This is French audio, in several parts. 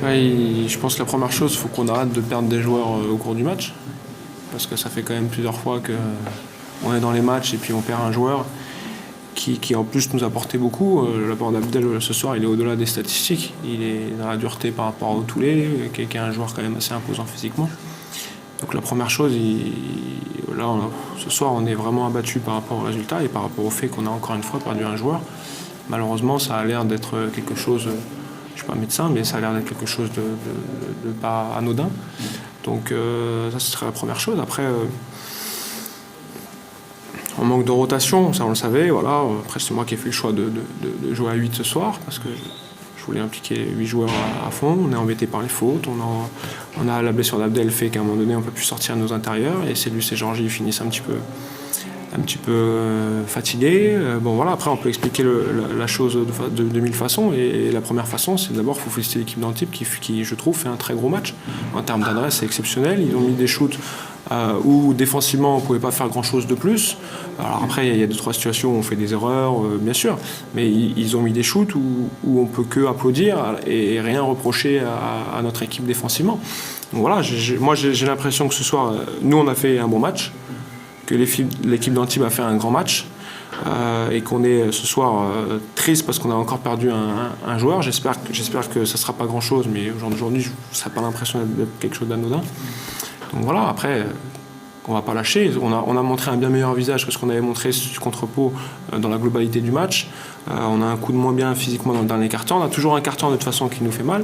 Ouais, je pense que la première chose, il faut qu'on arrête de perdre des joueurs au cours du match. Parce que ça fait quand même plusieurs fois qu'on est dans les matchs et puis on perd un joueur qui en plus nous a apporté beaucoup. L'apport d'Abdel ce soir, il est au-delà des statistiques. Il est dans la dureté par rapport au Toulé, qui est un joueur quand même assez imposant physiquement. Donc la première chose, ce soir, on est vraiment abattu par rapport au résultat et par rapport au fait qu'on a encore une fois perdu un joueur. Malheureusement, ça a l'air d'être quelque chose, je ne suis pas médecin, mais ça a l'air d'être quelque chose de pas anodin. Donc ça, ce serait la première chose. Après, on manque de rotation, ça on le savait. Voilà. Après, c'est moi qui ai fait le choix de jouer à 8 ce soir, parce que je voulais impliquer 8 joueurs à fond. On est embêté par les fautes. On a la blessure d'Abdel fait qu'à un moment donné, on ne peut plus sortir de nos intérieurs. Et c'est lui et Georgie finissent un petit peu fatigués. Bon voilà, après on peut expliquer la chose de mille façons. Et la première façon, c'est d'abord qu'il faut féliciter l'équipe d'Antibes qui, je trouve, fait un très gros match. En termes d'adresse, c'est exceptionnel. Ils ont mis des shoots où défensivement on ne pouvait pas faire grand chose de plus. Alors après il y a 2-3 situations où on fait des erreurs, bien sûr, mais ils ont mis des shoots où on peut que applaudir et rien reprocher à notre équipe défensivement. Donc voilà, moi j'ai l'impression que ce soir, nous on a fait un bon match, que l'équipe d'Antibes a fait un grand match, et qu'on est ce soir triste parce qu'on a encore perdu un joueur. J'espère que ça ne sera pas grand chose, mais aujourd'hui ça n'a pas l'impression d'être quelque chose d'anodin. Donc voilà, après, on ne va pas lâcher. On a montré un bien meilleur visage que ce qu'on avait montré contre Pau dans la globalité du match. On a un coup de moins bien physiquement dans le dernier quart-temps. On a toujours un quart-temps de toute façon qui nous fait mal,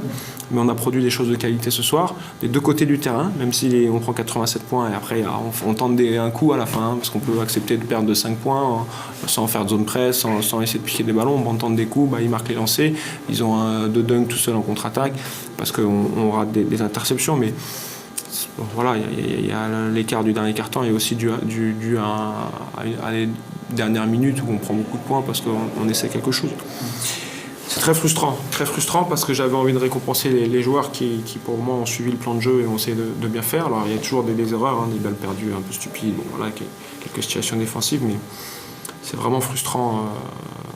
mais on a produit des choses de qualité ce soir, des deux côtés du terrain, même si on prend 87 points et après on tente un coup à la fin, parce qu'on peut accepter de perdre de 5 points sans faire de zone presse, sans essayer de piquer des ballons. On tente des coups, ils marquent les lancers. Ils ont deux dunks tout seuls en contre-attaque, parce qu'on rate des interceptions, mais bon, voilà, il y a l'écart du dernier quart-temps est aussi dû à les dernières minutes où on prend beaucoup de points parce qu'on essaie quelque chose. C'est très frustrant parce que j'avais envie de récompenser les joueurs qui pour moi ont suivi le plan de jeu et ont essayé de bien faire. Alors il y a toujours des erreurs, des balles perdues un peu stupides, voilà, quelques situations défensives, mais c'est vraiment frustrant.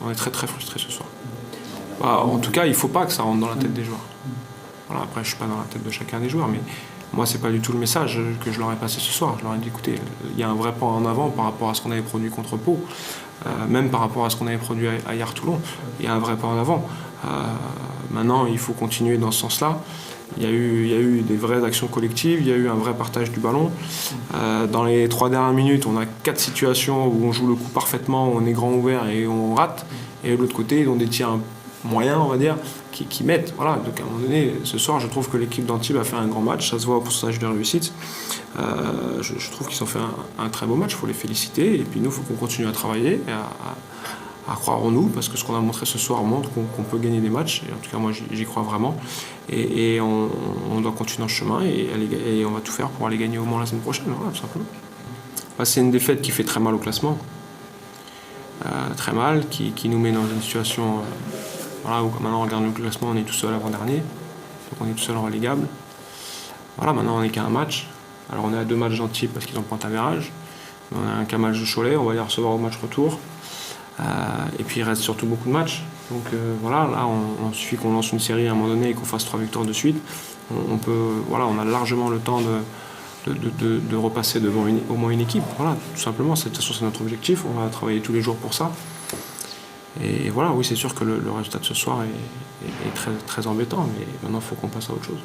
On est très très frustrés ce soir. En tout cas, il ne faut pas que ça rentre dans la tête des joueurs. Voilà, après, je ne suis pas dans la tête de chacun des joueurs, mais moi, c'est pas du tout le message que je leur ai passé ce soir. Je leur ai dit, écoutez, il y a un vrai pas en avant par rapport à ce qu'on avait produit contre Pau, même par rapport à ce qu'on avait produit à Hyères-Toulon. Il y a un vrai pas en avant. Maintenant, il faut continuer dans ce sens-là. Il y a eu des vraies actions collectives, il y a eu un vrai partage du ballon. Dans les 3 dernières minutes, on a 4 situations où on joue le coup parfaitement, on est grand ouvert et on rate. Et de l'autre côté, ils ont des tirs moyens, on va dire, qui mettent. Voilà. Donc à un moment donné, ce soir, je trouve que l'équipe d'Antibes a fait un grand match. Ça se voit au pourcentage de réussite. Je trouve qu'ils ont fait un très beau match. Il faut les féliciter. Et puis nous, il faut qu'on continue à travailler, à croire en nous, parce que ce qu'on a montré ce soir montre qu'on peut gagner des matchs. Et en tout cas, moi, j'y crois vraiment. Et on doit continuer dans ce chemin et on va tout faire pour aller gagner au moins la semaine prochaine. Voilà, tout simplement. C'est une défaite qui fait très mal au classement. Très mal, qui nous met dans une situation... Voilà, où maintenant on regarde le classement, on est tout seul avant-dernier, donc on est tout seul en relégable. Voilà, maintenant on n'est qu'à un match. Alors on est à 2 matchs d'Antibes parce qu'ils ont pointe-average. On a qu'un match de Cholet, on va les recevoir au match retour. Et puis il reste surtout beaucoup de matchs. Donc voilà, là on suffit qu'on lance une série à un moment donné et qu'on fasse 3 victoires de suite. On a largement le temps de repasser devant au moins une équipe. Voilà, tout simplement, de toute façon c'est notre objectif, on va travailler tous les jours pour ça. Et voilà, oui, c'est sûr que le résultat de ce soir est très, très embêtant, mais maintenant il faut qu'on passe à autre chose.